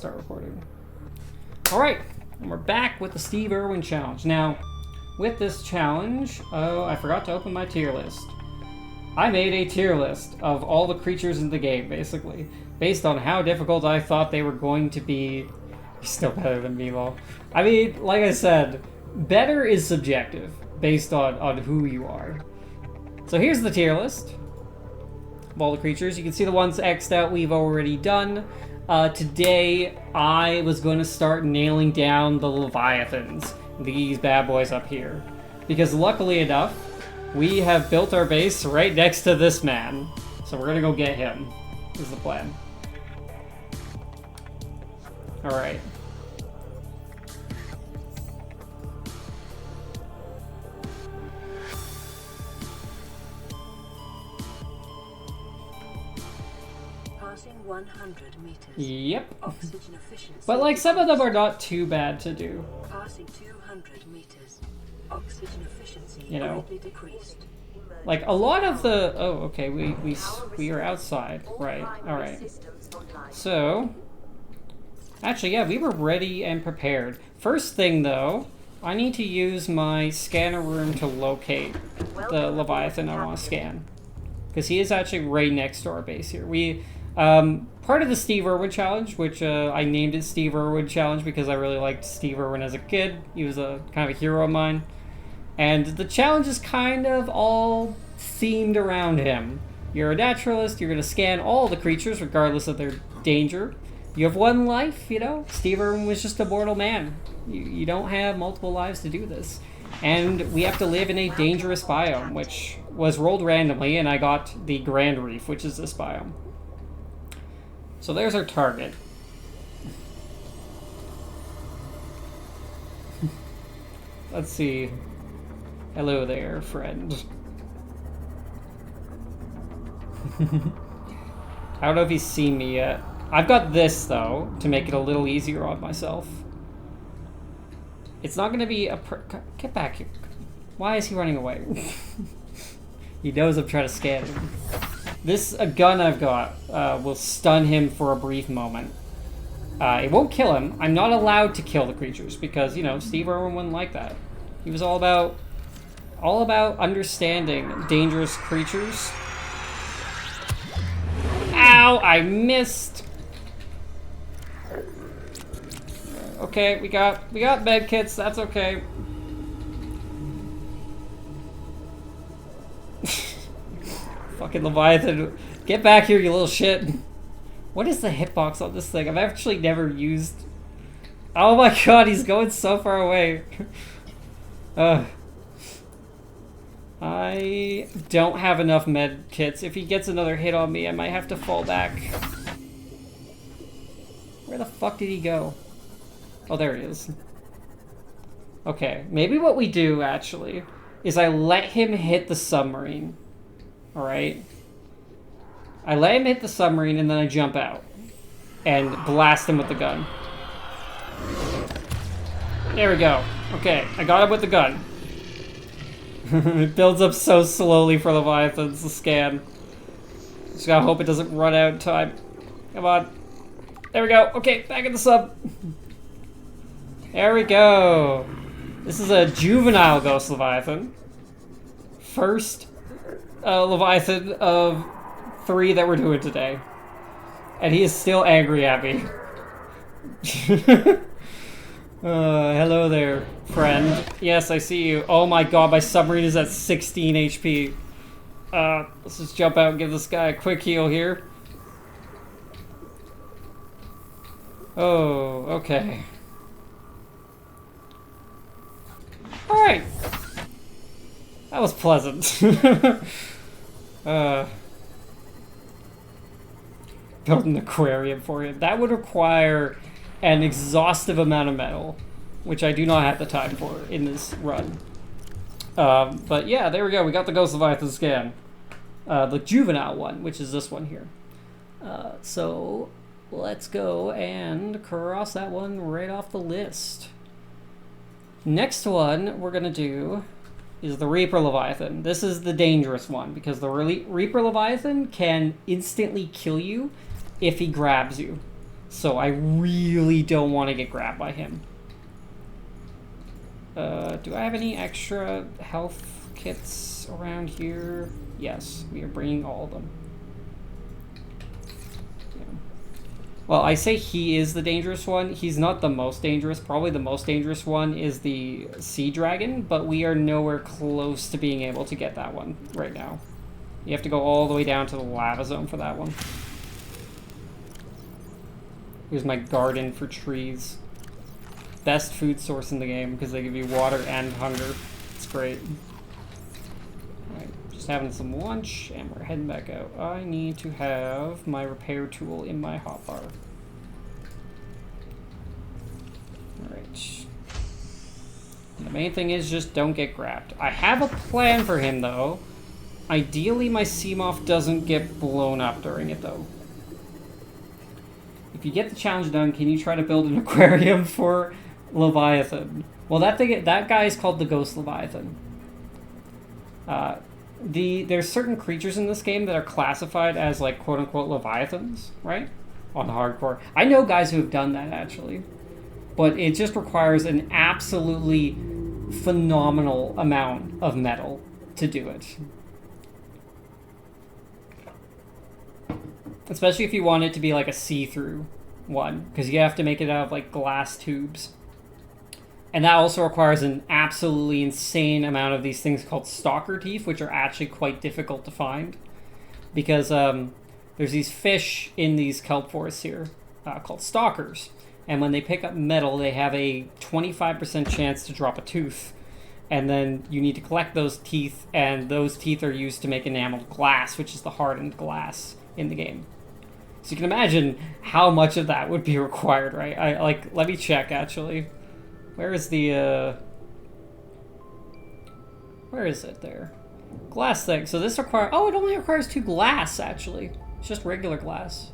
start recording. Alright, and we're back with the Steve Irwin challenge. Now, with this challenge, oh, I forgot to open my tier list. I made a tier list of all the creatures in the game, basically, based on how difficult I thought they were going to be. You're still better than me, lol. I mean, like I said, better is subjective, based on who you are. So here's the tier list of all the creatures. You can see the ones X'd out we've already done. Today, I was going to start nailing down the Leviathans, these bad boys up here. Because luckily enough, we have built our base right next to this man. So we're going to go get him, is the plan. Alright. Passing 100 meters. Yep. Oxygen efficiency. But like some of them are not too bad to do. Passing 200 meters. Oxygen efficiency You know. greatly decreased. Like a lot of the okay, we are outside. Right. Alright. So actually, yeah, we were ready and prepared. First thing though, I need to use my scanner room to locate the Leviathan I want to scan. Because he is actually right next to our base here. We part of the Steve Irwin challenge, which I named it Steve Irwin challenge because I really liked Steve Irwin as a kid. He was a kind of a hero of mine. And the challenge is kind of all themed around him. You're a naturalist, you're going to scan all the creatures regardless of their danger. You have one life, you know? Steve Irwin was just a mortal man. You don't have multiple lives to do this. And we have to live in a dangerous biome, which was rolled randomly, and I got the Grand Reef, which is this biome. So there's our target. Let's see. Hello there, friend. I don't know if he's seen me yet. I've got this, though, to make it a little easier on myself. It's not going to be a... Get back here. Why is he running away? He knows I'm trying to scan him. This gun I've got will stun him for a brief moment. It won't kill him. I'm not allowed to kill the creatures because, you know, Steve Irwin wouldn't like that. He was all about understanding dangerous creatures. Ow! I missed. Okay, we got med kits. That's okay. Fucking Leviathan, get back here, you little shit. What is the hitbox on this thing? I've actually never used. Oh my god, he's going so far away. I don't have enough med kits. If he gets another hit on me, I might have to fall back. Where the fuck did he go? Oh, there he is. Okay, maybe what we do, actually, is I let him hit the submarine. Alright? I let him hit the submarine, and then I jump out. And blast him with the gun. There we go. Okay, I got him with the gun. It builds up so slowly for Leviathans to scan. Just gotta hope it doesn't run out in time. Come on. There we go. Okay, back in the sub. There we go. This is a juvenile Ghost Leviathan. First Leviathan of 3 that we're doing today. And he is still angry at me. Hello there, friend. Yes, I see you. Oh my god, my submarine is at 16 HP. Let's just jump out and give this guy a quick heal here. Oh, okay. Alright. That was pleasant. Build an aquarium for him. That would require an exhaustive amount of metal, which I do not have the time for in this run. But yeah, there we go. We got the Ghost Leviathan scan. The juvenile one, which is this one here. So let's go and cross that one right off the list. Next one we're going to do is the Reaper Leviathan. This is the dangerous one because the Reaper Leviathan can instantly kill you if he grabs you. So I really don't want to get grabbed by him. Do I have any extra health kits around here? Yes, we are bringing all of them. Yeah. Well, I say he is the dangerous one. He's not the most dangerous. Probably the most dangerous one is the sea dragon, but we are nowhere close to being able to get that one right now. You have to go all the way down to the lava zone for that one. Here's my garden for trees. Best food source in the game because they give you water and hunger. It's great. Alright, just having some lunch and we're heading back out. I need to have my repair tool in my hotbar. Alright. The main thing is just don't get grabbed. I have a plan for him though. Ideally my Seamoth doesn't get blown up during it though. If you get the challenge done, can you try to build an aquarium for Leviathan? Well, that guy is called the Ghost Leviathan. There's certain creatures in this game that are classified as like quote unquote Leviathans, right? On hardcore. I know guys who have done that actually, but it just requires an absolutely phenomenal amount of metal to do it. Especially if you want it to be like a see-through one, because you have to make it out of like glass tubes. And that also requires an absolutely insane amount of these things called stalker teeth, which are actually quite difficult to find. Because there's these fish in these kelp forests here called stalkers. And when they pick up metal, they have a 25% chance to drop a tooth. And then you need to collect those teeth, and those teeth are used to make enameled glass, which is the hardened glass in the game. So you can imagine how much of that would be required, right? Let me check actually. Where is the where is it there? Glass thing. So this requires, oh, it only requires 2 glass actually. It's just regular glass.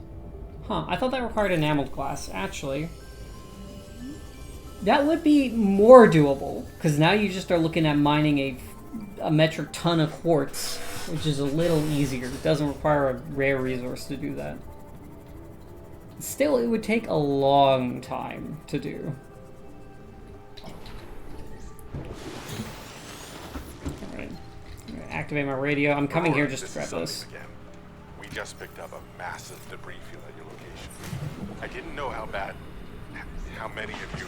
Huh, I thought that required enameled glass actually. That would be more doable, because now you just are looking at mining a metric ton of quartz, which is a little easier. It doesn't require a rare resource to do that. Still, it would take a long time to do. Alright. I'm gonna activate my radio. I'm coming here just to grab this. Again. We just picked up a massive debris field at your location. I didn't know how many of you...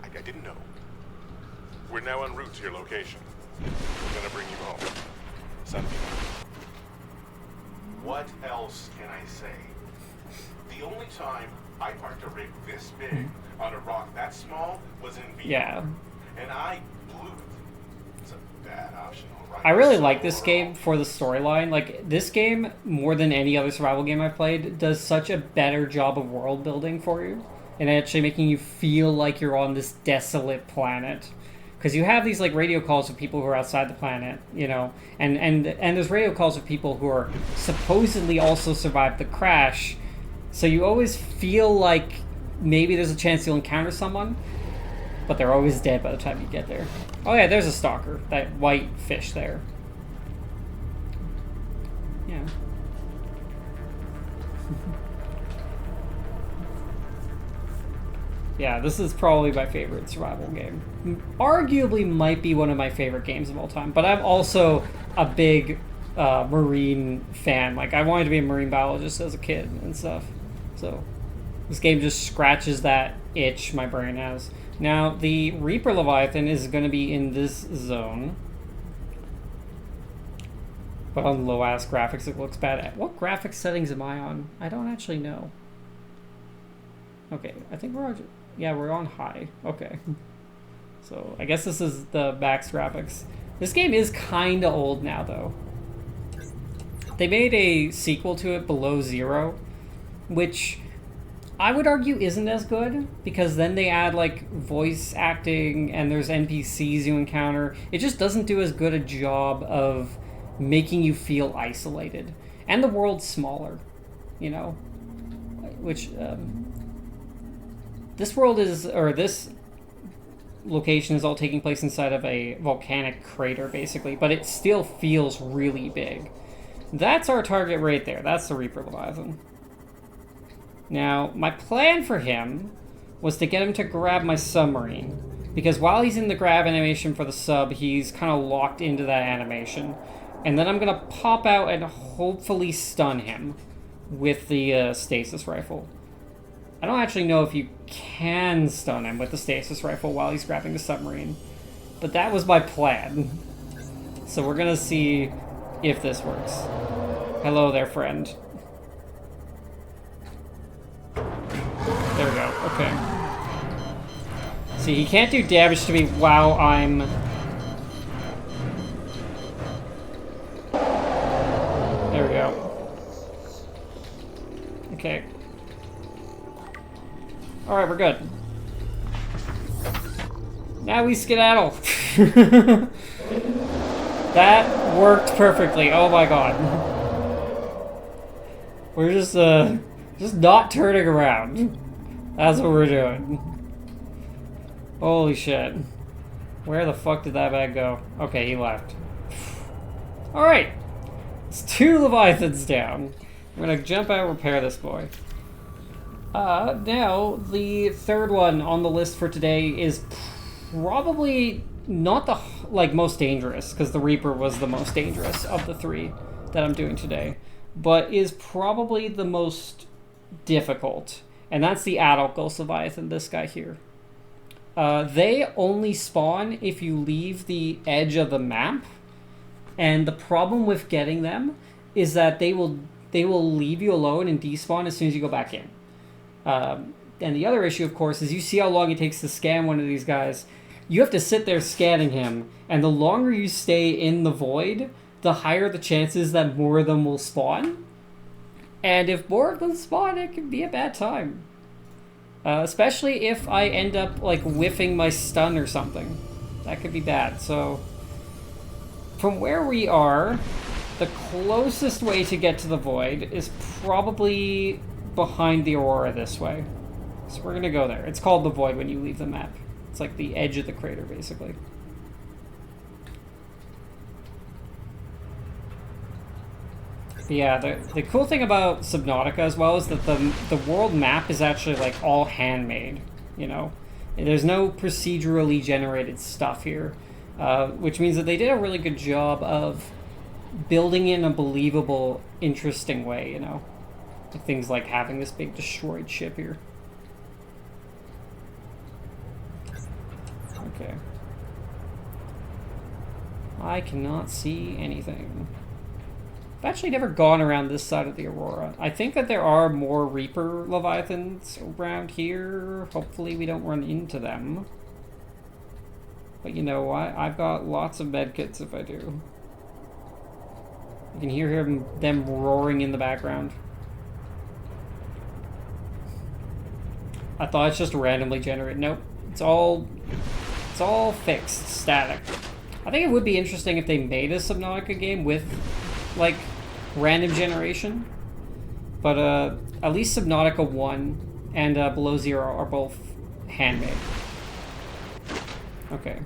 I didn't know. We're now en route to your location. We're gonna bring you home. Something. What else can I say? The only time I parked a rig this big on a rock that small was in Vietnam. Yeah. And I blew it. It's a bad option. I really like this game for the storyline. Like, this game, more than any other survival game I've played, does such a better job of world building for you. And actually making you feel like you're on this desolate planet. Because you have these, like, radio calls with people who are outside the planet, you know? And there's radio calls with people who are supposedly also survived the crash. So you always feel like maybe there's a chance you'll encounter someone, but they're always dead by the time you get there. Oh yeah, there's a stalker. That white fish there. Yeah. Yeah, this is probably my favorite survival game. Arguably might be one of my favorite games of all time, but I'm also a big marine fan. Like, I wanted to be a marine biologist as a kid and stuff. So this game just scratches that itch my brain has. Now, the Reaper Leviathan is going to be in this zone. But on low-ass graphics, it looks bad. What graphics settings am I on? I don't actually know. Okay, I think we're on... Yeah, we're on high. Okay. So, I guess this is the max graphics. This game is kind of old now, though. They made a sequel to it, Below Zero, which I would argue isn't as good, because then they add, like, voice acting, and there's NPCs you encounter. It just doesn't do as good a job of making you feel isolated. And the world's smaller, you know? Which, this world is, or this location is all taking place inside of a volcanic crater, basically, but it still feels really big. That's our target right there. That's the Reaper Leviathan. Now, my plan for him was to get him to grab my submarine. Because while he's in the grab animation for the sub, he's kind of locked into that animation. And then I'm going to pop out and hopefully stun him with the stasis rifle. I don't actually know if you can stun him with the stasis rifle while he's grabbing the submarine. But that was my plan. So we're going to see if this works. Hello there, friend. There we go. Okay. See, he can't do damage to me while I'm... There we go. Okay. Alright, we're good. Now we skedaddle. That worked perfectly. Oh my god. We're just not turning around. That's what we're doing. Holy shit. Where the fuck did that bag go? Okay, he left. Alright. It's 2 Leviathans down. I'm gonna jump out and repair this boy. Now, the third one on the list for today is probably not the, most dangerous, because the Reaper was the most dangerous of the 3 that I'm doing today, but is probably the most difficult, and that's the adult Ghost Leviathan, this guy here. They only spawn if you leave the edge of the map, and the problem with getting them is that they will leave you alone and despawn as soon as you go back in. And the other issue, of course, is you see how long it takes to scan one of these guys. You have to sit there scanning him, and the longer you stay in the void, the higher the chances that more of them will spawn. And if more of them spawn, it can be a bad time. Especially if I end up, whiffing my stun or something. That could be bad. So, from where we are, the closest way to get to the void is probably behind the Aurora this way. So we're gonna go there. It's called the void when you leave the map. It's like the edge of the crater, basically. But yeah, the cool thing about Subnautica as well is that the world map is actually all handmade, you know? And there's no procedurally generated stuff here, which means that they did a really good job of building in a believable, interesting way, you know? Things like having this big destroyed ship here. Okay. I cannot see anything. I've actually never gone around this side of the Aurora. I think that there are more Reaper Leviathans around here. Hopefully we don't run into them. But you know what? I've got lots of medkits if I do. You can hear them roaring in the background. I thought it's just randomly generated. Nope. It's all fixed, static. I think it would be interesting if they made a Subnautica game with, random generation. But, at least Subnautica 1 and Below Zero are both handmade. Okay.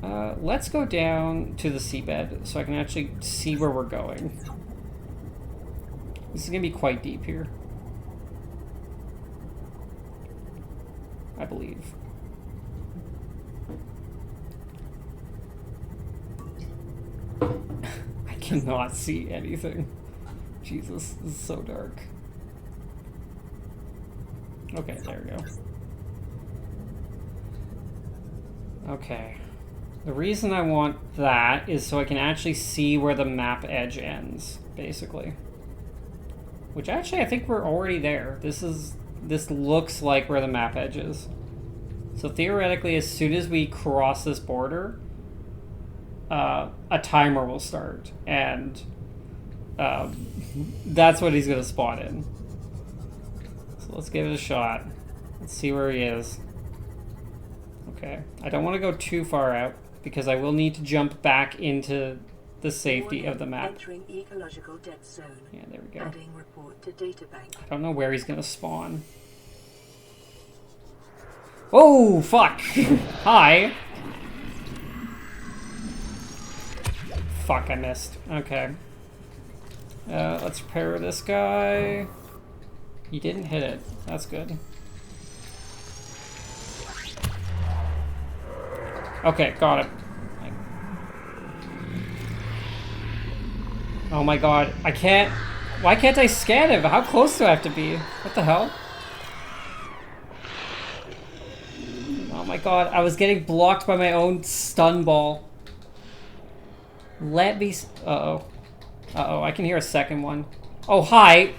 Let's go down to the seabed so I can actually see where we're going. This is gonna be quite deep here. I believe. I cannot see anything. Jesus, this is so dark. Okay, there we go. Okay. The reason I want that is so I can actually see where the map edge ends, basically. Which actually, I think we're already there. This looks like where the map edge is. So theoretically, as soon as we cross this border, a timer will start, and that's what he's going to spawn in. So let's give it a shot. Let's see where he is. Okay. I don't want to go too far out, because I will need to jump back into the safety of the map. Entering ecological dead zone. Yeah, there we go. Adding report to databank. I don't know where he's going to spawn. Oh, fuck! Hi! Fuck, I missed. Okay. Let's repair this guy. He didn't hit it. That's good. Okay, got it. Oh my god, I can't... Why can't I scan him? How close do I have to be? What the hell? Oh my god, I was getting blocked by my own stun ball. Let me... Uh-oh. Uh-oh, I can hear a second one. Oh, hi!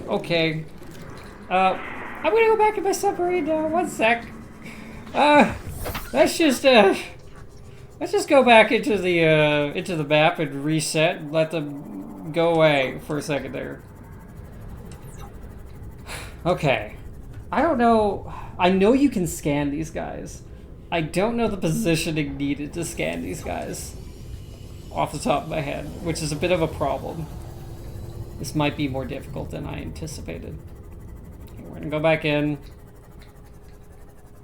Okay. I'm gonna go back in my submarine now. One sec. Let's just go back into the map and reset and let them go away for a second there. Okay. I don't know. I know you can scan these guys. I don't know the positioning needed to scan these guys off the top of my head, which is a bit of a problem. This might be more difficult than I anticipated. Okay, we're gonna go back in.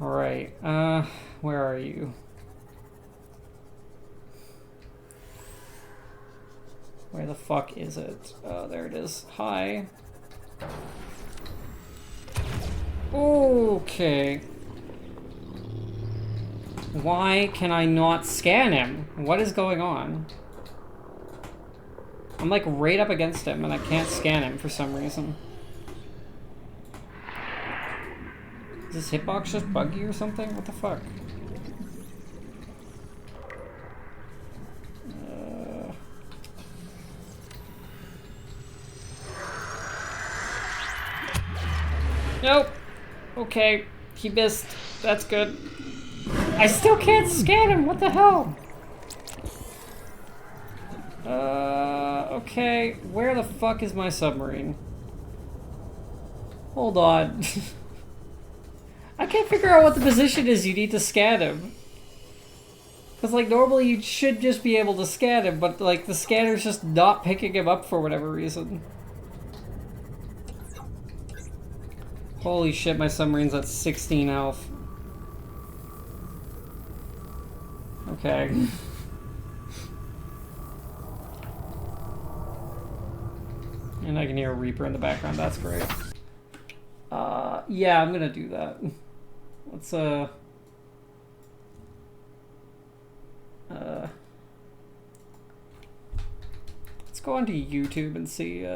Alright, where are you? Where the fuck is it? Oh, there it is. Hi. Okay. Why can I not scan him? What is going on? I'm like right up against him and I can't scan him for some reason. Is this hitbox just buggy or something? What the fuck? Nope. Okay, he missed. That's good. I still can't scan him. What the hell? Okay. Where the fuck is my submarine? Hold on. I can't figure out what the position is you need to scan him. Because, like, normally you should just be able to scan him, but, like, the scanner's just not picking him up for whatever reason. Holy shit, my submarine's at 16 health. Okay. And I can hear a Reaper in the background, that's great. Yeah, I'm gonna do that. Let's, let's go onto YouTube and see,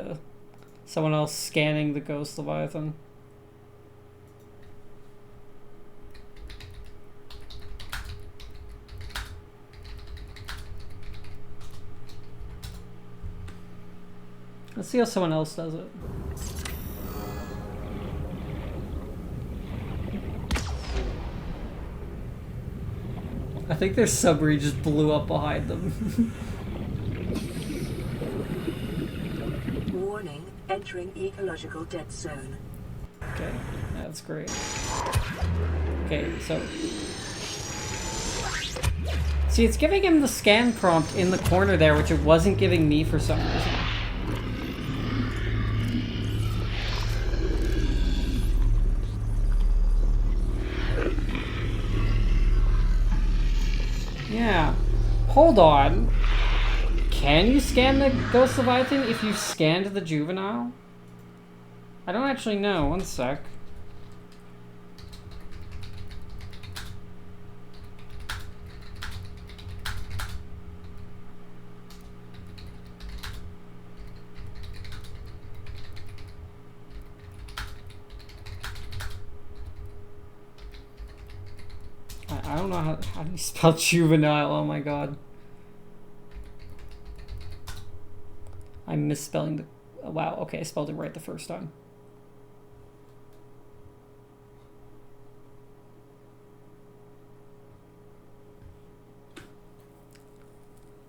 someone else scanning the Ghost Leviathan. Let's see how someone else does it. I think their submarine just blew up behind them. Warning, entering ecological dead zone. Okay, that's great. Okay, so... See, it's giving him the scan prompt in the corner there, which it wasn't giving me for some reason. Yeah. Hold on. Can you scan the Ghost Leviathan if you scanned the Juvenile? I don't actually know. One sec. I don't know how do you spell juvenile, oh my god. I'm misspelling the... Oh, wow, okay, I spelled it right the first time.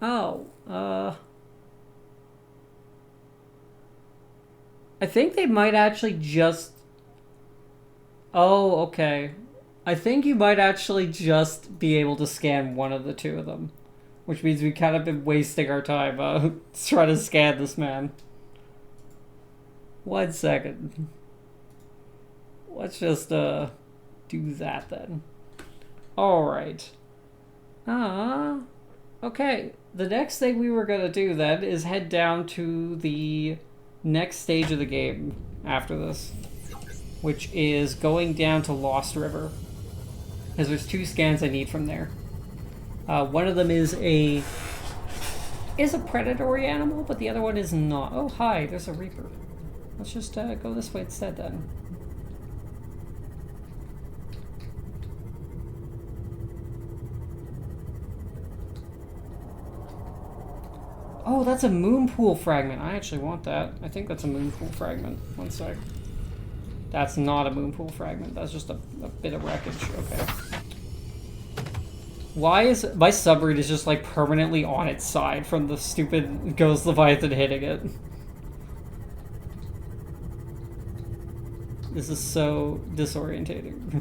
Oh, I think they might actually just... Oh, okay. I think you might actually just be able to scan one of the two of them. Which means we kind of been wasting our time trying to scan this man. 1 second. Let's just do that then. Alright. Okay. the next thing we were gonna do then is head down to the next stage of the game after this, which is going down to Lost River, because there's 2 scans I need from there. One of them is a predatory animal, but the other one is not. Oh, hi, there's a Reaper. Let's just go this way instead then. Oh, that's a moon pool fragment. I actually want that. I think that's a moon pool fragment. One sec. That's not a moon pool fragment. That's just a bit of wreckage. Okay. Why is my submarine is just like permanently on its side from the stupid Ghost Leviathan hitting it? This is so disorientating.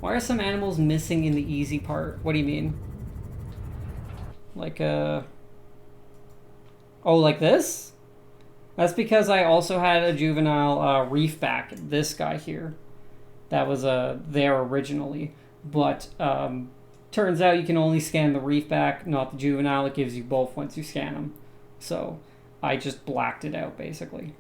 Why are some animals missing in the easy part? What do you mean? Like, oh, like this? That's because I also had a juvenile reefback, this guy here. That was there originally. But turns out you can only scan the reefback, not the juvenile. It gives you both once you scan them. So I just blacked it out, basically.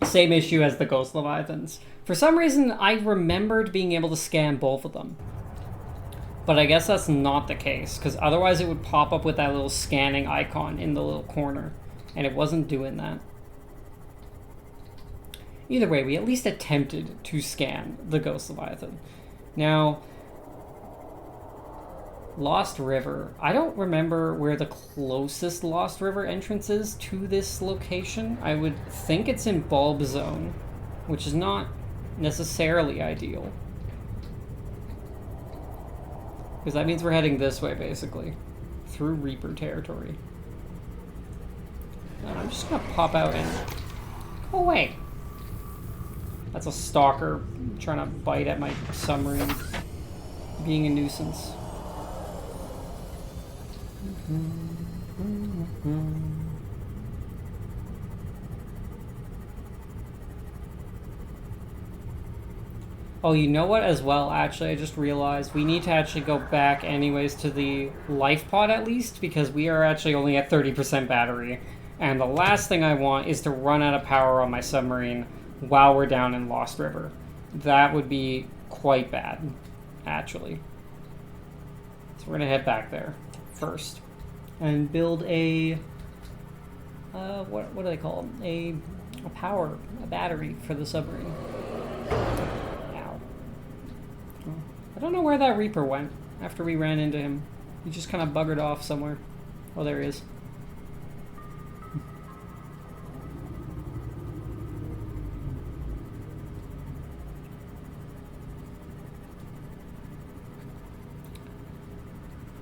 Same issue as the Ghost Leviathans. For some reason, I remembered being able to scan both of them. But I guess that's not the case, because otherwise it would pop up with that little scanning icon in the little corner, and it wasn't doing that. Either way, we at least attempted to scan the Ghost Leviathan. Now, Lost River. I don't remember where the closest Lost River entrance is to this location. I would think it's in Bulb Zone, which is not necessarily ideal. Because that means we're heading this way, basically. Through Reaper territory. And I'm just gonna pop out and... go away! That's a stalker trying to bite at my submarine. Being a nuisance. Oh, you know what as well, actually, I just realized we need to actually go back anyways to the life pod at least, because we are actually only at 30% battery. And the last thing I want is to run out of power on my submarine while we're down in Lost River. That would be quite bad, actually. So we're gonna head back there first and build a, what do they call them? A battery for the submarine. I don't know where that Reaper went after we ran into him. He just kind of buggered off somewhere. Oh, there he is.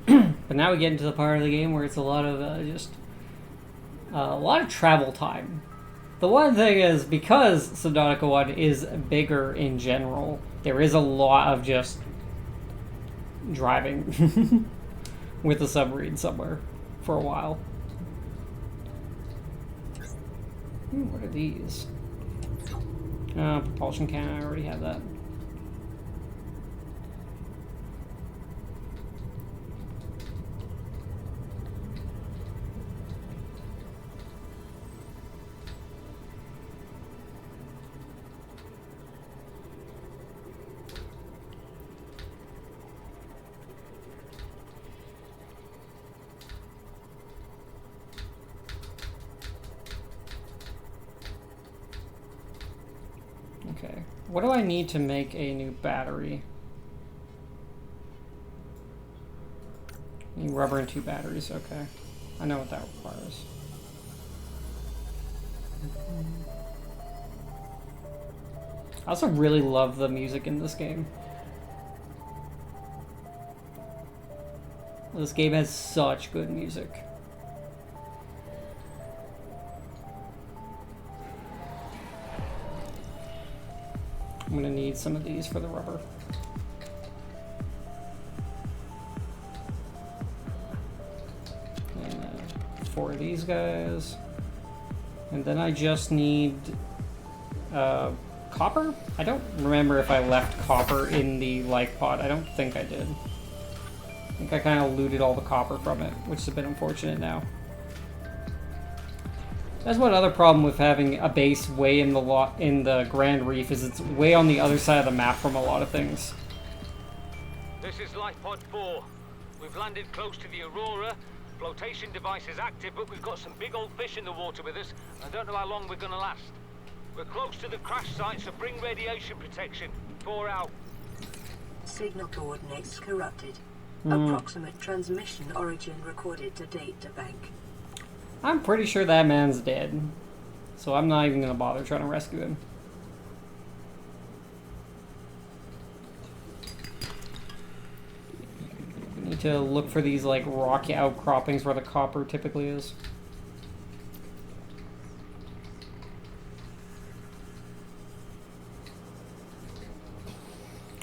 But now we get into the part of the game where it's a lot of a lot of travel time. The one thing is, because Subnautica 1 is bigger in general, there is a lot of just driving with a submarine somewhere for a while. What are these? Propulsion cannon, I already have that. Okay, what do I need to make a new battery? Need rubber and 2 batteries, okay. I know what that requires. I also really love the music in this game. This game has such good music. I'm gonna need some of these for the rubber. And 4 of these guys. And then I just need Copper? I don't remember if I left copper in the life pod. I don't think I did. I think I kind of looted all the copper from it, which is a bit unfortunate now. That's one other problem with having a base way in the Grand Reef is it's way on the other side of the map from a lot of things. This is Life Pod 4. We've landed close to the Aurora. Flotation device is active, but we've got some big old fish in the water with us. I don't know how long we're gonna last. We're close to the crash site, so bring radiation protection. 4 out. Signal coordinates corrupted. Approximate transmission origin recorded to data bank. I'm pretty sure that man's dead. So I'm not even gonna bother trying to rescue him. We need to look for these like rocky outcroppings where the copper typically is.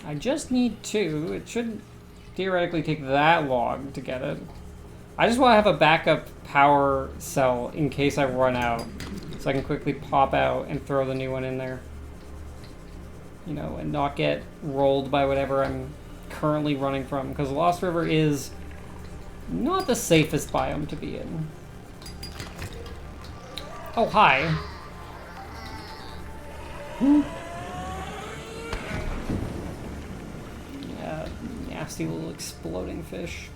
I just need 2. It shouldn't theoretically take that long to get it. I just want to have a backup power cell in case I run out. So I can quickly pop out and throw the new one in there. You know, and not get rolled by whatever I'm currently running from. Because Lost River is not the safest biome to be in. Oh, hi. Yeah, nasty little exploding fish.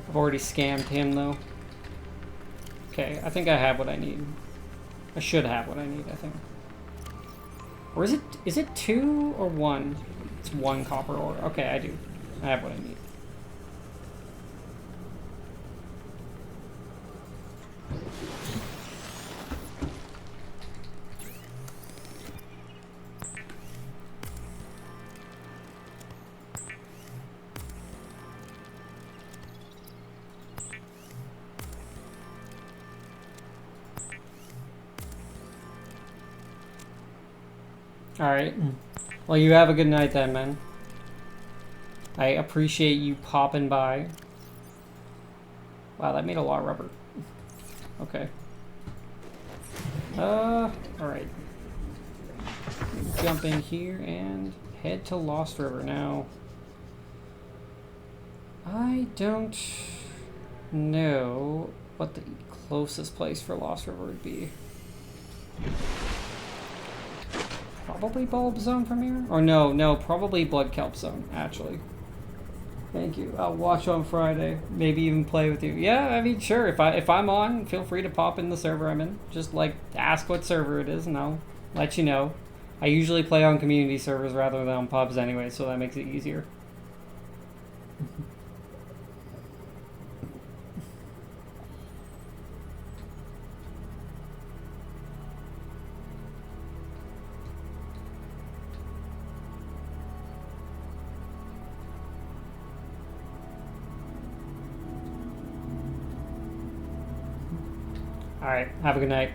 I've already scammed him, though. Okay, I think I have what I need. I should have what I need, I think. Or is it 2 or 1? It's 1 copper ore. Okay, I do. I have what I need. Alright. Well, you have a good night then, man. I appreciate you popping by. Wow, that made a lot of rubber. Okay. Alright. Jump in here and head to Lost River now. I don't know what the closest place for Lost River would be. Probably Bulb Zone from here? Or no, probably Blood Kelp Zone, actually. Thank you. I'll watch on Friday. Maybe even play with you. Yeah, I mean, sure. If I'm on, feel free to pop in the server I'm in. Just, like, ask what server it is, and I'll let you know. I usually play on community servers rather than on pubs anyway, so that makes it easier. Alright, have a good night.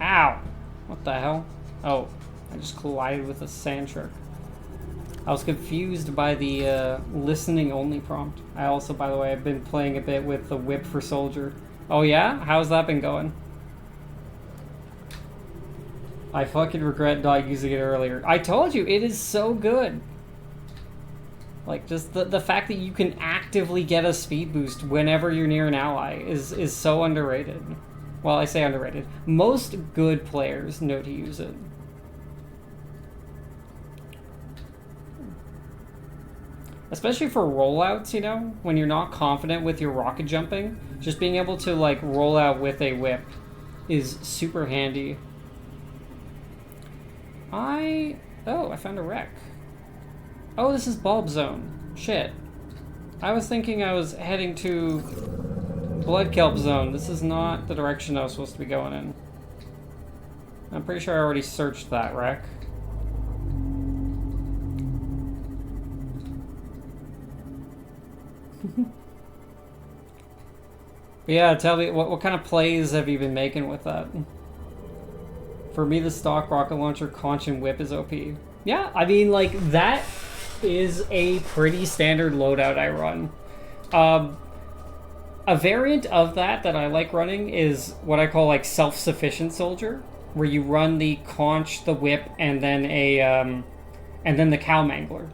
Ow! What the hell? Oh, I just collided with a sand shark. I was confused by the listening only prompt. I also, by the way, I've been playing a bit with the whip for soldier. Oh yeah? How's that been going? I fucking regret not using it earlier. I told you, it is so good. Like, just the fact that you can actively get a speed boost whenever you're near an ally is so underrated. Well, I say underrated. Most good players know to use it. Especially for rollouts, you know? When you're not confident with your rocket jumping, just being able to, like, roll out with a whip is super handy. Oh, I found a wreck. Oh, this is Bulb Zone. Shit. I was thinking I was heading to Blood Kelp Zone. This is not the direction I was supposed to be going in. I'm pretty sure I already searched that wreck. But yeah, tell me, what kind of plays have you been making with that? For me, the stock rocket launcher, conch, and whip is OP. Yeah, I mean, like, that is a pretty standard loadout I run. A variant of that I like running is what I call, like, self-sufficient soldier, where you run the conch, the whip, and then the cow mangler.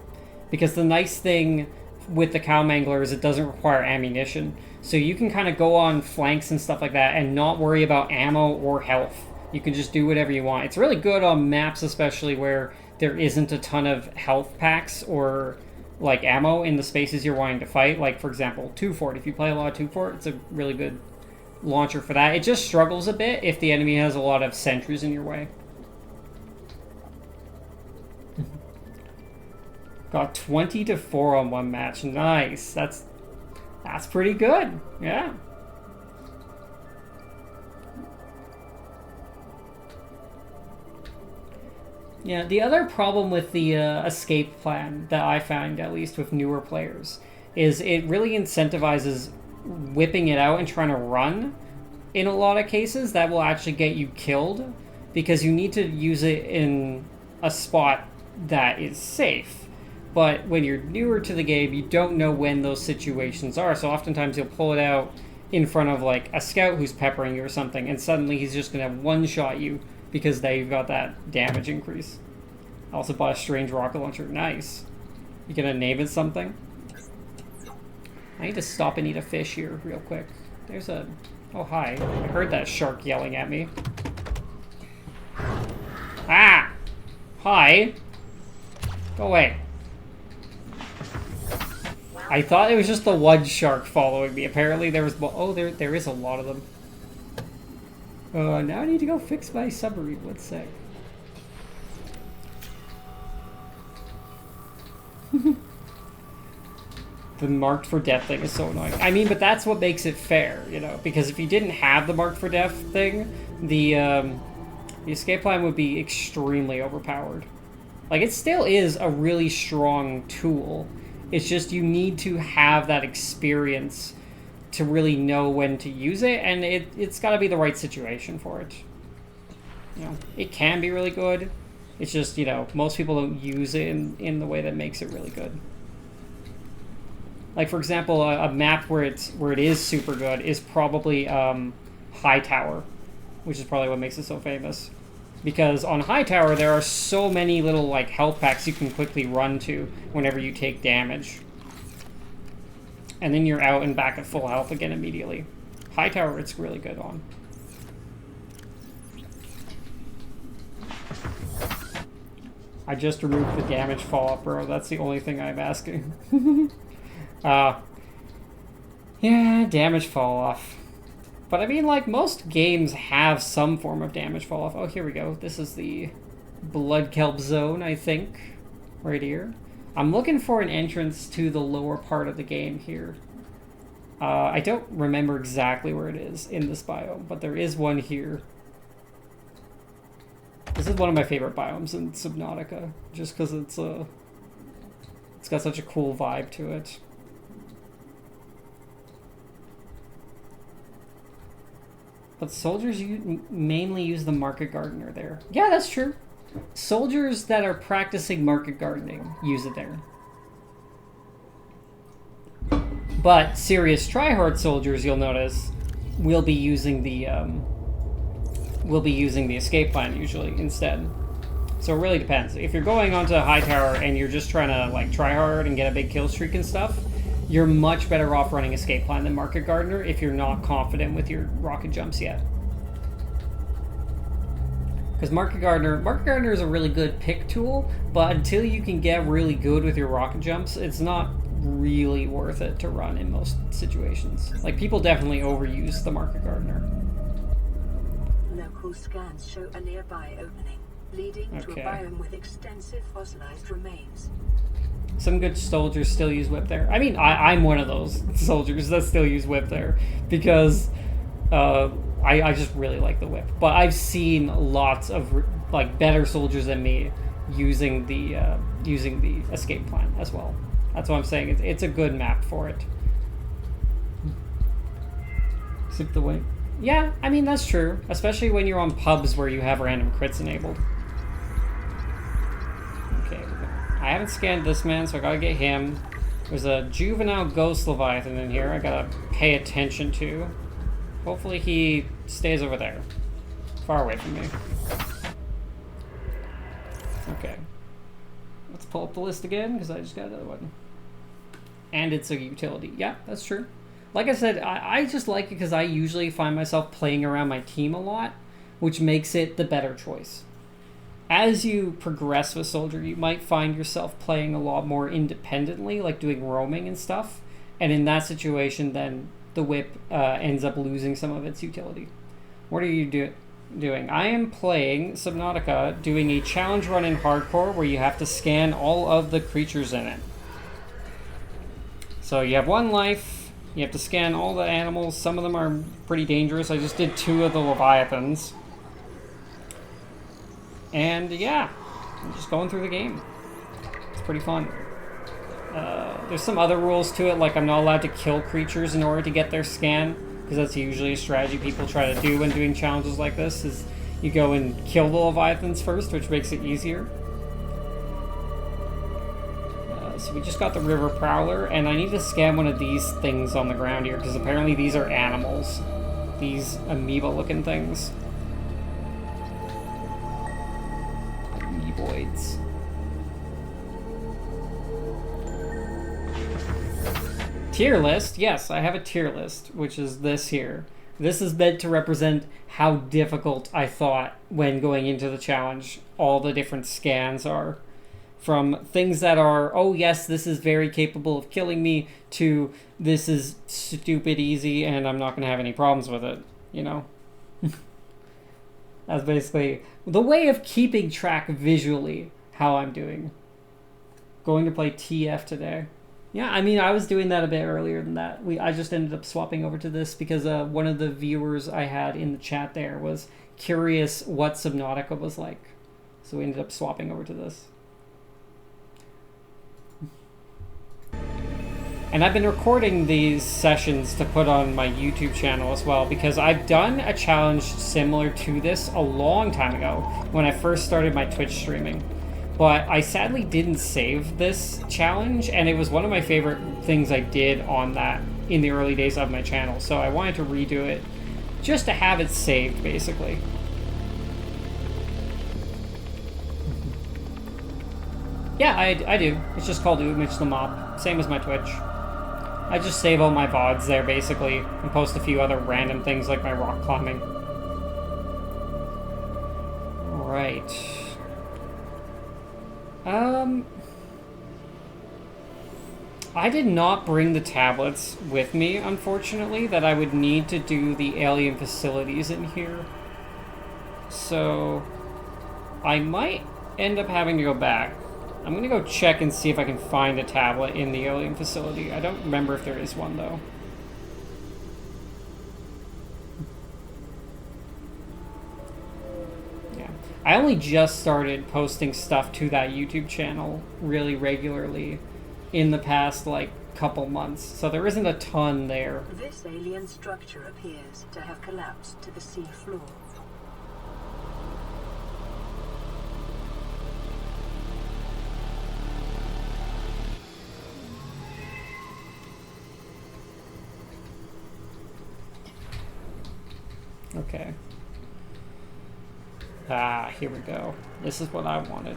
Because the nice thing with the cow mangler is it doesn't require ammunition. So you can kind of go on flanks and stuff like that and not worry about ammo or health. You can just do whatever you want. It's really good on maps, especially where there isn't a ton of health packs or like ammo in the spaces you're wanting to fight. Like, for example, 2 Fort. If you play a lot of 2 Fort, it's a really good launcher for that. It just struggles a bit if the enemy has a lot of sentries in your way. Got 20-4 on one match. Nice. That's pretty good. Yeah. Yeah, the other problem with the escape plan that I found, at least with newer players, is it really incentivizes whipping it out and trying to run. In a lot of cases, that will actually get you killed because you need to use it in a spot that is safe. But when you're newer to the game, you don't know when those situations are. So oftentimes you'll pull it out in front of like a scout who's peppering you or something, and suddenly he's just going to one-shot you because they've got that damage increase. I also bought a strange rocket launcher. Nice. You gonna name it something? I need to stop and eat a fish here real quick. There's a... Oh, hi. I heard that shark yelling at me. Ah! Hi! Go away. I thought it was just the one shark following me. Apparently there was... Oh, there is a lot of them. Now I need to go fix my submarine. 1 sec. The marked for death thing is so annoying. I mean, but that's what makes it fair, you know? Because if you didn't have the marked for death thing, the escape plan would be extremely overpowered. Like, it still is a really strong tool. It's just you need to have that experience to really know when to use it, and it's got to be the right situation for it. You know, it can be really good. It's just, you know, most people don't use it in the way that makes it really good. Like, for example, a map where it is super good is probably Hightower, which is probably what makes it so famous. Because on Hightower, there are so many little, like, health packs you can quickly run to whenever you take damage. And then you're out and back at full health again immediately. Hightower, it's really good on. I just removed the damage fall-off, bro. That's the only thing I'm asking. Yeah, damage fall-off. But I mean, like, most games have some form of damage fall-off. Oh, here we go. This is the Blood Kelp Zone, I think. Right here. I'm looking for an entrance to the lower part of the game here. I don't remember exactly where it is in this biome, but there is one here. This is one of my favorite biomes in Subnautica, just because it's got such a cool vibe to it. But soldiers mainly use the market gardener there. Yeah, that's true. Soldiers that are practicing market gardening use it there. But serious tryhard soldiers, you'll notice, will be using the escape plan usually instead. So it really depends. If you're going onto Hightower and you're just trying to like try hard and get a big kill streak and stuff, you're much better off running escape plan than market gardener if you're not confident with your rocket jumps yet. Because market gardener is a really good pick tool, but until you can get really good with your rocket jumps, it's not really worth it to run in most situations. Like, people definitely overuse the market gardener. Local scans show a nearby opening, leading to a biome with extensive fossilized remains. Some good soldiers still use whip there. I mean, I'm one of those soldiers that still use whip there because I just really like the whip. But I've seen lots of like better soldiers than me using the escape plan as well. That's what I'm saying. It's a good map for it. Zip the wing. Yeah, I mean, that's true. Especially when you're on pubs where you have random crits enabled. Okay, I haven't scanned this man, so I gotta get him. There's a juvenile ghost leviathan in here I gotta pay attention to. Hopefully he stays over there. Far away from me. Okay. Let's pull up the list again, because I just got another one. And it's a utility. Yeah, that's true. Like I said, I just like it because I usually find myself playing around my team a lot, which makes it the better choice. As you progress with Soldier, you might find yourself playing a lot more independently, like doing roaming and stuff. And in that situation, then the whip ends up losing some of its utility. What are you doing? I am playing Subnautica, doing a challenge run in hardcore where you have to scan all of the creatures in it. So you have 1 life. You have to scan all the animals. Some of them are pretty dangerous. I just did 2 of the leviathans. And yeah, I'm just going through the game. It's pretty fun. There's some other rules to it, like I'm not allowed to kill creatures in order to get their scan, because that's usually a strategy people try to do when doing challenges like this, is you go and kill the leviathans first, which makes it easier. So we just got the river prowler, and I need to scan one of these things on the ground here, because apparently these are animals. These amoeba-looking things. Amoeboids. Tier list. Yes, I have a tier list, which is this here. This is meant to represent how difficult I thought when going into the challenge all the different scans are. From things that are, oh yes, this is very capable of killing me, to this is stupid easy and I'm not going to have any problems with it, you know? That's basically the way of keeping track visually how I'm doing. Going to play TF today. Yeah, I mean, I was doing that a bit earlier than that. I just ended up swapping over to this because one of the viewers I had in the chat there was curious what Subnautica was like. So we ended up swapping over to this. And I've been recording these sessions to put on my YouTube channel as well, because I've done a challenge similar to this a long time ago when I first started my Twitch streaming. But I sadly didn't save this challenge, and it was one of my favorite things I did on that in the early days of my channel. So I wanted to redo it just to have it saved, basically. Yeah, I do. It's just called Umich the Mop. Same as my Twitch. I just save all my VODs there, basically, and post a few other random things like my rock climbing. Alright. I did not bring the tablets with me, unfortunately, that I would need to do the alien facilities in here. So I might end up having to go back. I'm going to go check and see if I can find a tablet in the alien facility. I don't remember if there is one, though. Yeah. I only just started posting stuff to that YouTube channel really regularly in the past, like, couple months. So there isn't a ton there. This alien structure appears to have collapsed to the sea floor. Okay. Ah, here we go. This is what I wanted.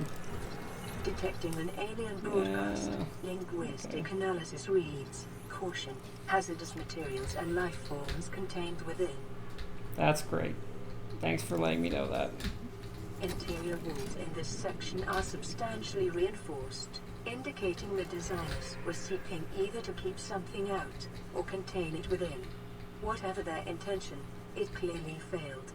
Detecting an alien broadcast. Linguistic analysis reads, caution, hazardous materials and life forms contained within. That's great. Thanks for letting me know that. Interior walls in this section are substantially reinforced, indicating the designers were seeking either to keep something out or contain it within. Whatever their intention, it clearly failed.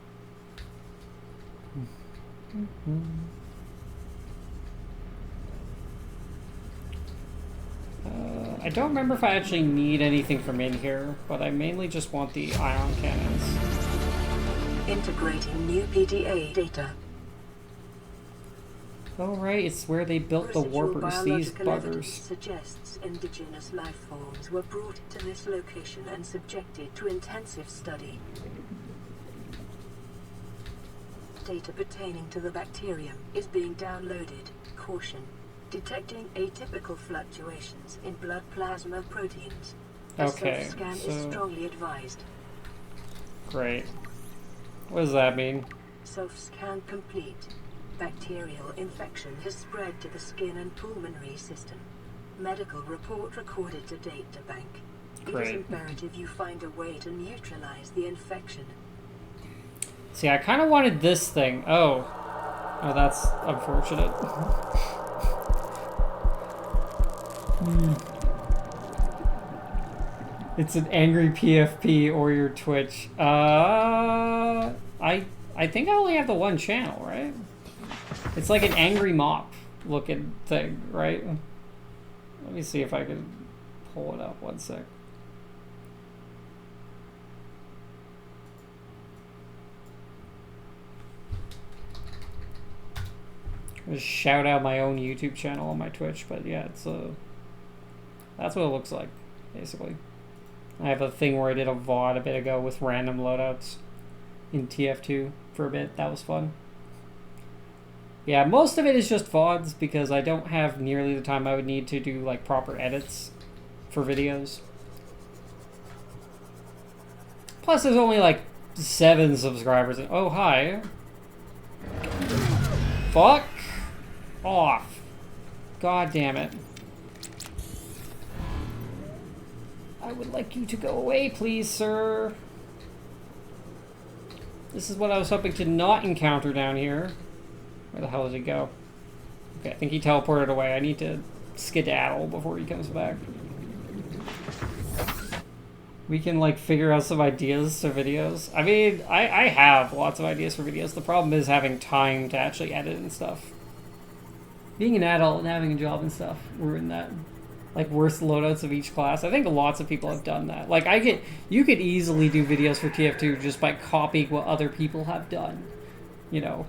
I don't remember if I actually need anything from in here, but I mainly just want the ion cannons. Integrating new PDA data. Oh right, it's where they built the warpers, these buggers. Suggests indigenous life forms were brought to this location and subjected to intensive study. Data pertaining to the bacterium is being downloaded. Caution. Detecting atypical fluctuations in blood plasma proteins. A Okay, self-scan so... is strongly advised. Great. What does that mean? Self-scan complete. Bacterial infection has spread to the skin and pulmonary system. Medical report recorded to data bank. It Great. is imperative you find a way to neutralize the infection. See, I kind of wanted this thing. Oh. Oh, that's unfortunate. It's an angry PFP or your Twitch. I think I only have the one channel, right? It's like an angry mop looking thing, right? Let me see if I can pull it up. One sec. Just shout out my own YouTube channel on my Twitch, but yeah, it's that's what it looks like, basically. I have a thing where I did a VOD a bit ago with random loadouts in TF2 for a bit. That was fun. Yeah, most of it is just VODs because I don't have nearly the time I would need to do like proper edits for videos. Plus, there's only like 7 subscribers. Oh, hi. Fuck off. God damn it. I would like you to go away, please, sir. This is what I was hoping to not encounter down here. Where the hell did he go? Okay, I think he teleported away. I need to skedaddle before he comes back. We can, like, figure out some ideas for videos. I mean, I have lots of ideas for videos. The problem is having time to actually edit and stuff. Being an adult and having a job and stuff ruined that. Like, worst loadouts of each class. I think lots of people have done that. Like, you could easily do videos for TF2 just by copying what other people have done. You know.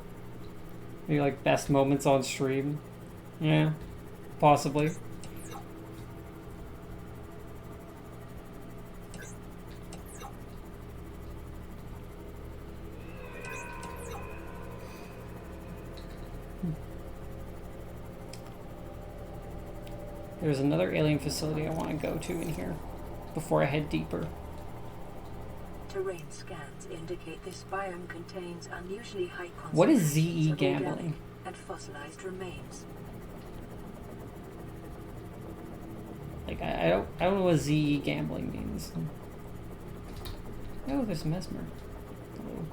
Maybe, like, best moments on stream. Yeah. Possibly. There's another alien facility I want to go to in here before I head deeper. Terrain scans indicate this biome contains unusually high concentrations What is ZE of gambling? organic and fossilized remains. Like I don't know what ZE gambling means. Oh, there's Mesmer. Hello.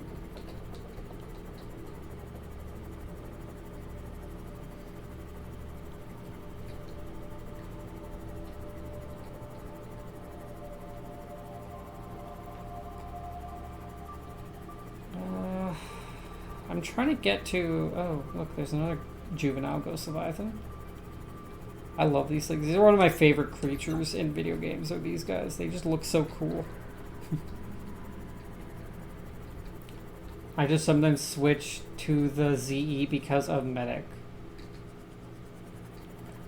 I'm trying to get to... Oh, look, there's another juvenile Ghost Leviathan. I love these things. These are one of my favorite creatures in video games, are these guys. They just look so cool. I just sometimes switch to the ZE because of Medic.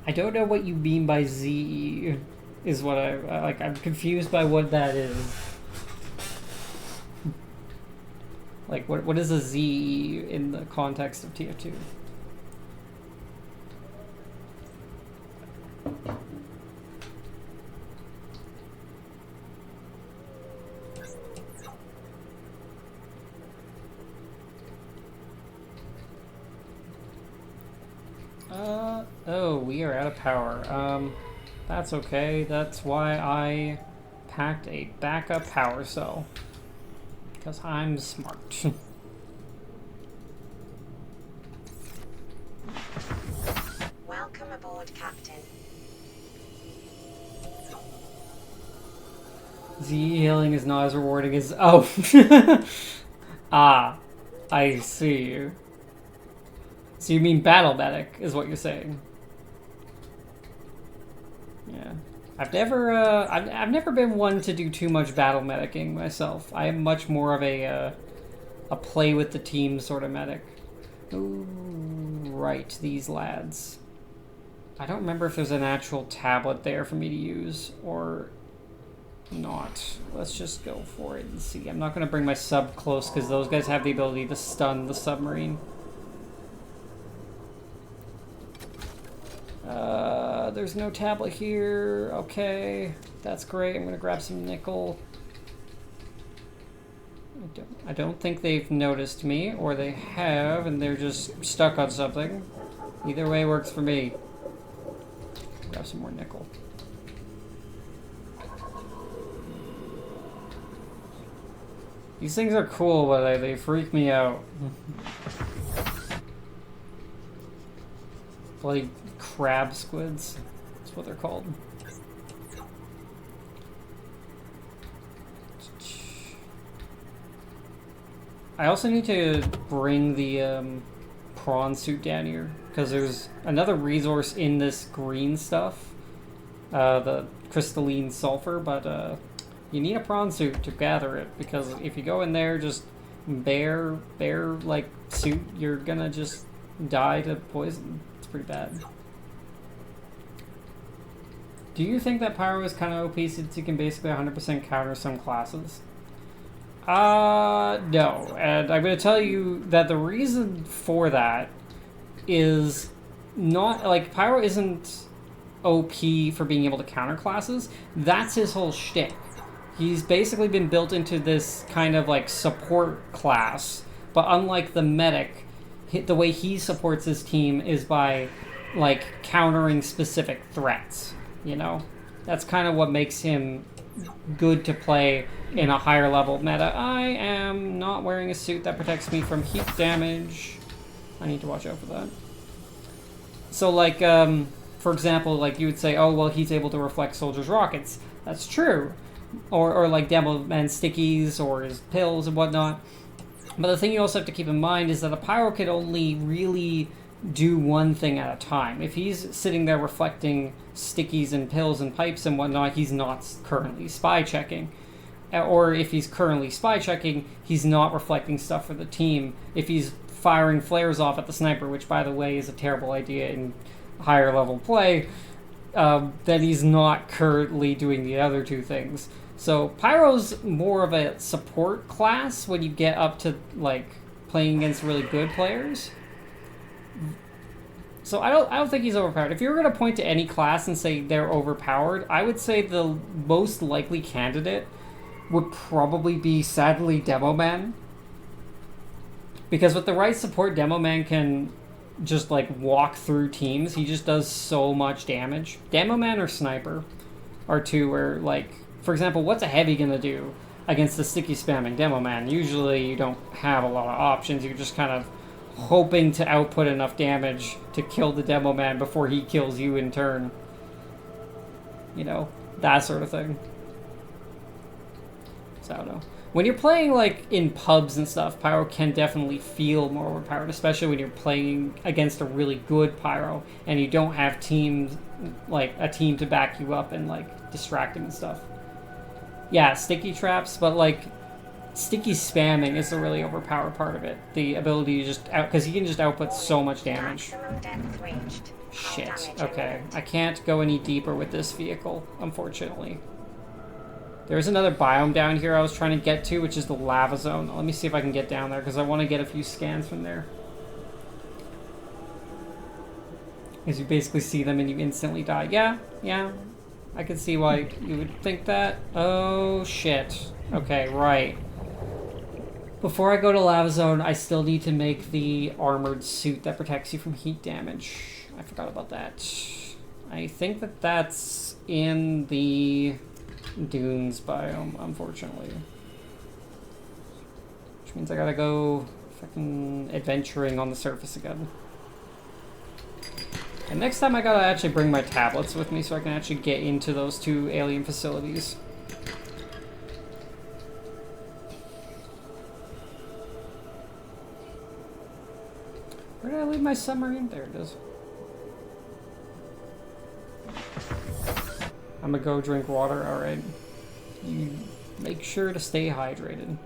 I don't know what you mean by ZE, is what I'm confused by what that is. Like, what is a ZE in the context of TF2? Oh, we are out of power. That's okay. That's why I packed a backup power cell. Because I'm smart. Welcome aboard, Captain. Z healing is not as rewarding as... Oh! Ah, I see. So you mean battle medic, is what you're saying. Yeah. I've never been one to do too much battle medicing myself. I am much more of a play with the team sort of medic. Ooh, right, these lads. I don't remember if there's an actual tablet there for me to use, or not. Let's just go for it and see. I'm not going to bring my sub close because those guys have the ability to stun the submarine. There's no tablet here. Okay, that's great. I'm going to grab some nickel. I don't think they've noticed me, or they have, and they're just stuck on something. Either way works for me. Grab some more nickel. These things are cool, but they freak me out. Bloody crab squids. That's what they're called. I also need to bring the prawn suit down here, because there's another resource in this green stuff. The crystalline sulfur, but you need a prawn suit to gather it, because if you go in there just bare like suit, you're gonna just die to poison. It's pretty bad. Do you think that Pyro is kind of OP since you can basically 100% counter some classes? No. And I'm going to tell you that the reason for that is not, like, Pyro isn't OP for being able to counter classes. That's his whole shtick. He's basically been built into this kind of, like, support class. But unlike the medic, the way he supports his team is by, like, countering specific threats. You know, that's kind of what makes him good to play in a higher level meta. I am not wearing a suit that protects me from heat damage. I need to watch out for that. So, like, for example, like you would say, oh, well, he's able to reflect soldiers' rockets. That's true. Or like Demo Man stickies or his pills and whatnot. But the thing you also have to keep in mind is that a Pyro can only really do one thing at a time. If he's sitting there reflecting stickies and pills and pipes and whatnot, he's not currently spy checking. Or if he's currently spy checking, he's not reflecting stuff for the team. If he's firing flares off at the sniper, which by the way is a terrible idea in higher level play, then he's not currently doing the other two things. So Pyro's more of a support class when you get up to like playing against really good players. So I don't think he's overpowered. If you were going to point to any class and say they're overpowered, I would say the most likely candidate would probably be, sadly, Demo Man. Because with the right support, Demo Man can just, like, walk through teams. He just does so much damage. Demo Man or Sniper are two where, like, for example, what's a heavy going to do against the sticky spamming Demo Man? Usually you don't have a lot of options. You're just kind of hoping to output enough damage to kill the Demo Man before he kills you in turn. You know, that sort of thing. So I don't know. When you're playing like in pubs and stuff, Pyro can definitely feel more overpowered, especially when you're playing against a really good Pyro and you don't have teams, like a team to back you up and like distract him and stuff. Yeah, sticky traps, but like sticky spamming is the really overpowered part of it. The ability to just because he can just output so much damage. Shit. Okay, I can't go any deeper with this vehicle, unfortunately. There's another biome down here I was trying to get to, which is the lava zone. Let me see if I can get down there, because I want to get a few scans from there. Because you basically see them and you instantly die. Yeah. I can see why you would think that. Oh, shit. Okay, right. Before I go to lava zone, I still need to make the armored suit that protects you from heat damage. I forgot about that. I think that that's in the dunes biome, unfortunately. Which means I gotta go fucking adventuring on the surface again. And next time I gotta actually bring my tablets with me so I can actually get into those two alien facilities. Where did I leave my submarine? There it is. I'm gonna go drink water. Alright. You make sure to stay hydrated.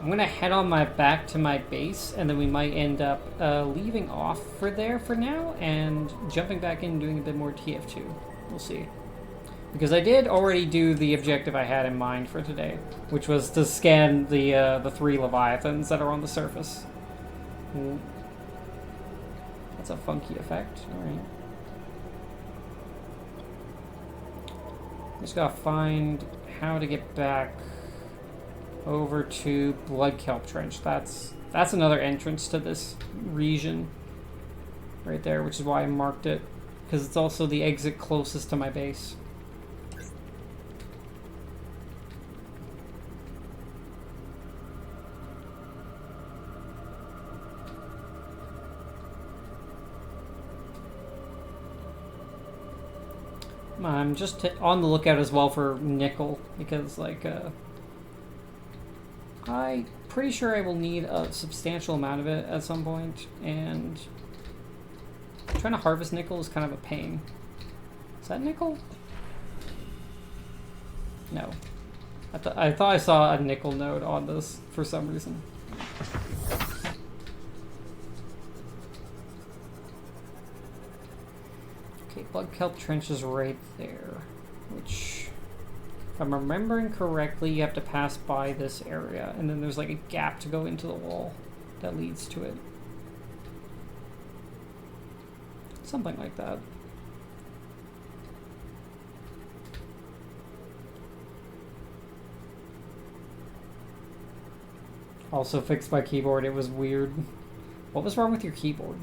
I'm gonna head on my back to my base, and then we might end up leaving off for there for now, and jumping back in and doing a bit more TF2. We'll see. Because I did already do the objective I had in mind for today, which was to scan the 3 Leviathans that are on the surface. Ooh. That's a funky effect. Alright. Just gotta find how to get back over to Blood Kelp Trench. That's another entrance to this region right there, which is why I marked it, because it's also the exit closest to my base. I'm just on the lookout as well for nickel, because like I'm pretty sure I will need a substantial amount of it at some point, and trying to harvest nickel is kind of a pain. Is that nickel? No. I thought I saw a nickel node on this for some reason. Okay, Blood Kelp Trench is right there, which, if I'm remembering correctly, you have to pass by this area, and then there's like a gap to go into the wall that leads to it. Something like that. Also fixed my keyboard, it was weird. What was wrong with your keyboard?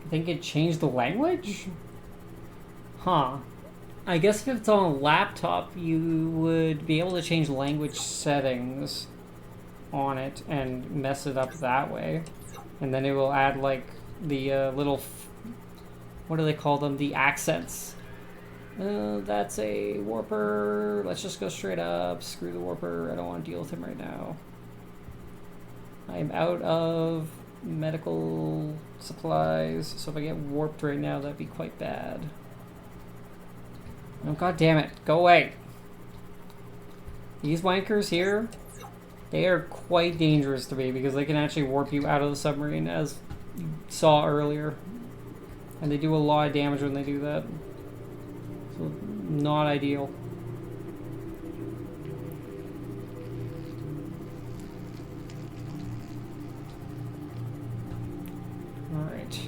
I think it changed the language? Huh. I guess if it's on a laptop, you would be able to change language settings on it and mess it up that way. And then it will add, like, the little... what do they call them? The accents. That's a warper. Let's just go straight up. Screw the warper. I don't want to deal with him right now. I'm out of medical supplies, so if I get warped right now, that'd be quite bad. Oh, god damn it. Go away. These wankers here, they are quite dangerous to me because they can actually warp you out of the submarine, as you saw earlier. And they do a lot of damage when they do that. So, not ideal. Alright.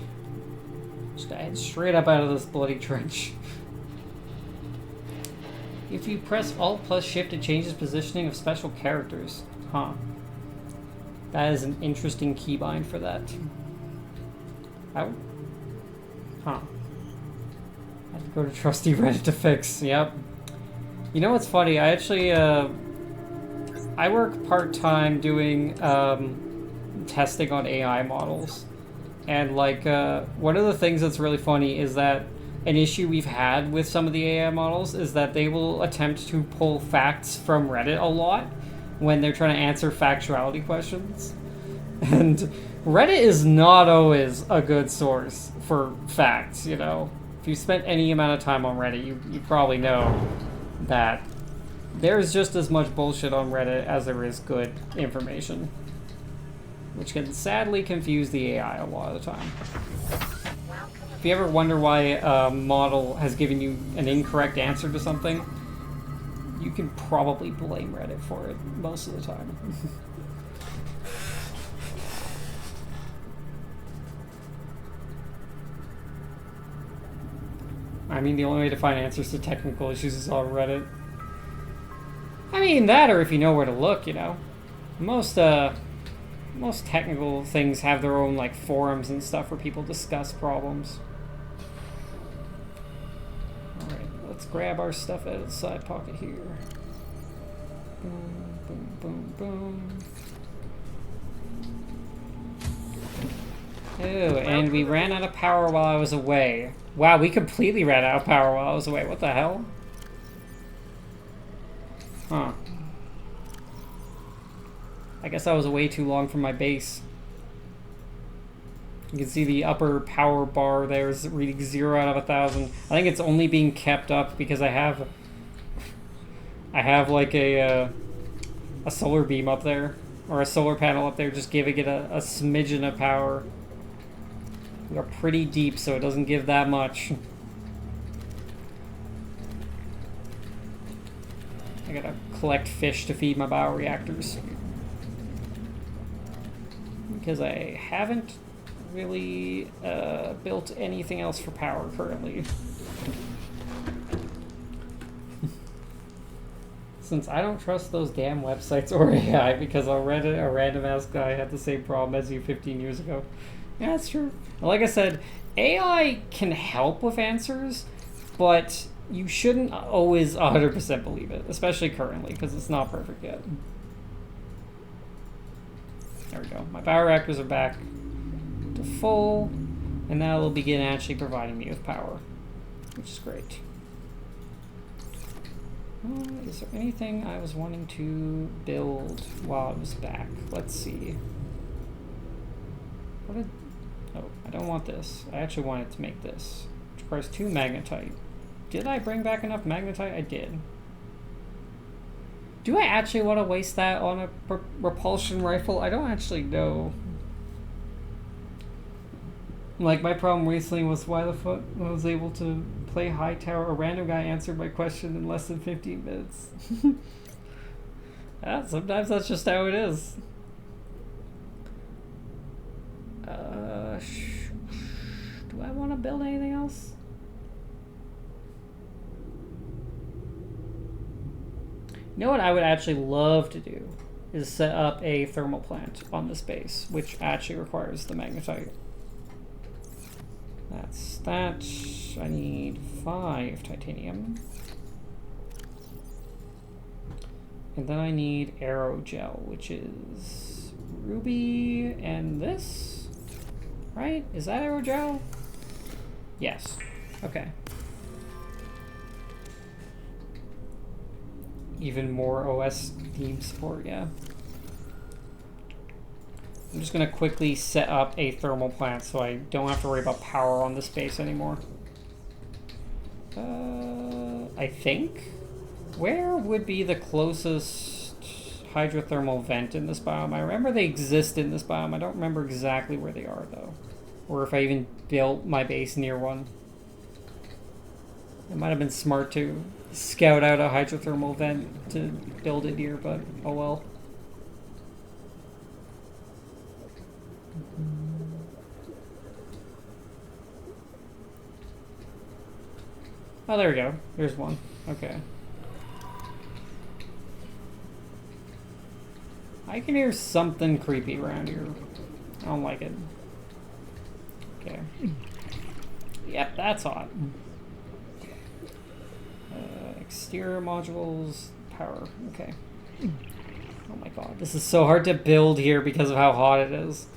Just gotta head straight up out of this bloody trench. If you press Alt plus Shift, it changes positioning of special characters. Huh. That is an interesting keybind for that. Ow. Huh. I have to go to trusty Reddit to fix. Yep. You know what's funny? I actually, I work part-time doing, testing on AI models. And, like, one of the things that's really funny is that an issue we've had with some of the AI models is that they will attempt to pull facts from Reddit a lot when they're trying to answer factuality questions. And Reddit is not always a good source for facts, you know. If you spent any amount of time on Reddit, you probably know that there's just as much bullshit on Reddit as there is good information, which can sadly confuse the AI a lot of the time. If you ever wonder why a model has given you an incorrect answer to something, you can probably blame Reddit for it most of the time. I mean, the only way to find answers to technical issues is on Reddit. I mean, that, or if you know where to look, you know. Most technical things have their own, like, forums and stuff where people discuss problems. Alright, let's grab our stuff out of the side pocket here. Boom, boom, boom, boom. Oh, and we ran out of power while I was away. Wow, we completely ran out of power while I was away. What the hell? Huh. I guess I was away too long from my base. You can see the upper power bar there is reading 0 out of 1,000. I think it's only being kept up because I have like a solar beam up there, or a solar panel up there, just giving it a smidgen of power. We are pretty deep, so it doesn't give that much. I gotta collect fish to feed my bioreactors. Because I haven't really built anything else for power currently. Since I don't trust those damn websites or AI, because a random ass guy had the same problem as you 15 years ago. Yeah, that's true. Like I said, AI can help with answers, but you shouldn't always 100% believe it, especially currently, because it's not perfect yet. There we go. My bioreactors are back to full, and now they'll begin actually providing me with power, which is great. Is there anything I was wanting to build while I was back? Let's see. What did... Oh, I don't want this. I actually wanted to make this, which requires 2 magnetite. Did I bring back enough magnetite? I did. Do I actually want to waste that on a repulsion rifle? I don't actually know. Like, my problem recently was why the fuck I was able to play High Tower. A random guy answered my question in less than 15 minutes. Yeah, sometimes that's just how it is. Do I want to build anything else? You know what I would actually love to do is set up a thermal plant on this base, which actually requires the magnetite. That's that. I need 5 titanium. And then I need aerogel, which is ruby and this, right? Is that aerogel? Yes. Okay. Even more OS theme support, yeah. I'm just gonna quickly set up a thermal plant so I don't have to worry about power on this base anymore. I think? Where would be the closest hydrothermal vent in this biome? I remember they exist in this biome. I don't remember exactly where they are, though. Or if I even built my base near one. It might have been smart to scout out a hydrothermal vent to build it near, but oh well. Oh, there we go. There's one. Okay. I can hear something creepy around here. I don't like it. Okay. Yep, that's hot. Exterior modules, power. Okay. Oh my god, this is so hard to build here because of how hot it is.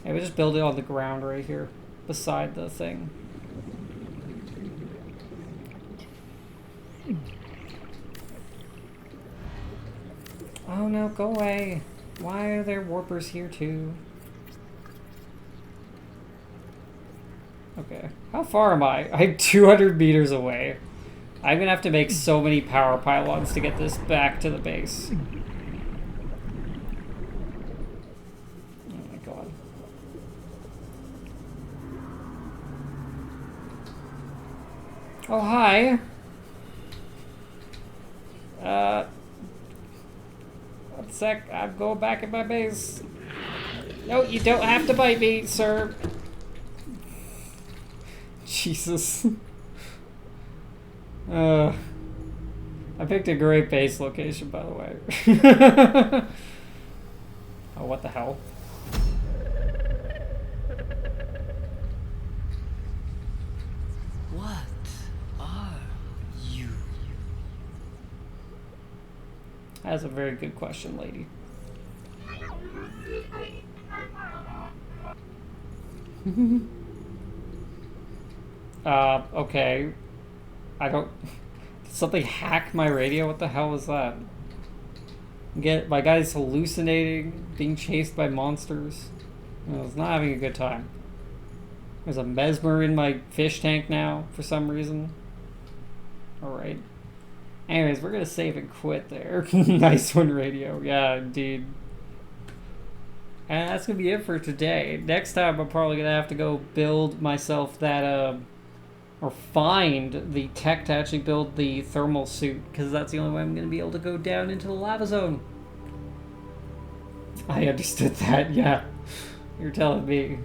I would just build it on the ground right here, beside the thing. Oh no, go away. Why are there warpers here too? Okay. How far am I? I'm 200 meters away. I'm gonna have to make so many power pylons to get this back to the base. Oh my god. Oh, hi. One sec, I'm going back in my base. No, you don't have to bite me, sir. Jesus. I picked a great base location, by the way. Oh, what the hell? What are you? That's a very good question, lady. Okay. I don't... Did something hack my radio? What the hell was that? My guy's hallucinating, being chased by monsters. I was not having a good time. There's a mesmer in my fish tank now, for some reason. Alright. Anyways, we're gonna save and quit there. Nice one, radio. Yeah, indeed. And that's gonna be it for today. Next time, I'm probably gonna have to go build myself that, or find the tech to actually build the thermal suit, because that's the only way I'm gonna be able to go down into the lava zone. I understood that, yeah. You're telling me.